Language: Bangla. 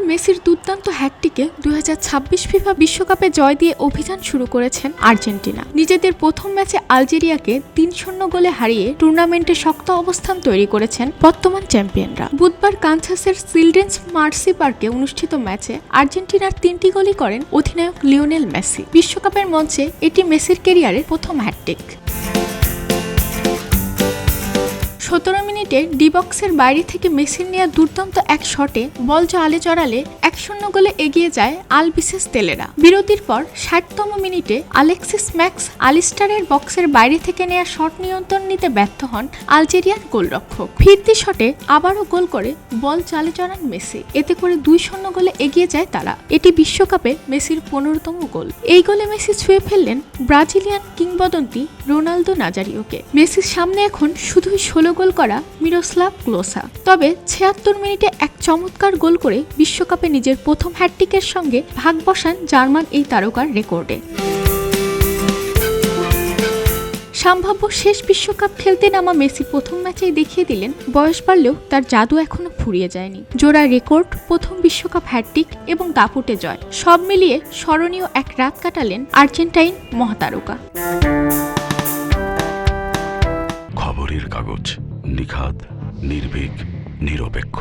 মেসির দুর্দান্ত হ্যাটট্রিকে 2026 ফিফা বিশ্বকাপে জয় দিয়ে অভিযান শুরু করেছেন আর্জেন্টিনা। নিজেদের প্রথম ম্যাচে আলজেরিয়াকে 3-0 গোলে হারিয়ে টুর্নামেন্টে শক্ত অবস্থান তৈরি করেছেন বর্তমান চ্যাম্পিয়নরা। বুধবার কানসাসের চিলড্রেন্স মার্সি পার্কে অনুষ্ঠিত ম্যাচে আর্জেন্টিনার 3টি গোলই করেন অধিনায়ক লিওনেল মেসি। বিশ্বকাপের মঞ্চে এটি মেসির ক্যারিয়ারের প্রথম হ্যাটট্রিক। 17 মিনিটে ডি বক্সের বাইরে থেকে মেসির নেওয়া দুর্দান্ত এক শটে বল জালে জড়ালে 1-0 গোলে এগিয়ে যায় আলবিসেস্তেলেরা। বিরতির পর 60তম মিনিটে আলেক্সিস ম্যাক্স আলিস্টারের বক্সের বাইরে থেকে নেওয়া শট নিয়ন্ত্রণ নিতে ব্যর্থ হন আলজেরিয়ার গোলরক্ষক। ফিরতি শটে আবারও গোল করে বল জালে জড়ান মেসি। এতে করে 2-0 গোলে এগিয়ে যায় তারা। এটি বিশ্বকাপে মেসির 15তম গোল। এই গোলে মেসি ছুঁয়ে ফেললেন ব্রাজিলিয়ান কিংবদন্তি রোনালদো নাজারিওকে। মেসির সামনে এখন শুধুই 16 গোল করা মিরোস্লাভ ক্লোসা। তবে 76 মিনিটে এক চমৎকার গোল করে বিশ্বকাপে নিজের প্রথম হ্যাটট্রিকের সঙ্গে ভাগ বসান জার্মান এই তারকার রেকর্ডে। সম্ভাব্য শেষ বিশ্বকাপ খেলতে নামা মেসি প্রথম ম্যাচেই দেখিয়ে দিলেন বয়স বাড়লেও তার জাদু এখনো ফুরিয়ে যায়নি। জোড়া রেকর্ড, প্রথম বিশ্বকাপ হ্যাটট্রিক এবং দাপুটে জয়, সব মিলিয়ে স্মরণীয় এক রাত কাটালেন আর্জেন্টাইন মহাতারকা। খবরের কাগজ, নিখাত, নির্ভীক, নিরপেক্ষ।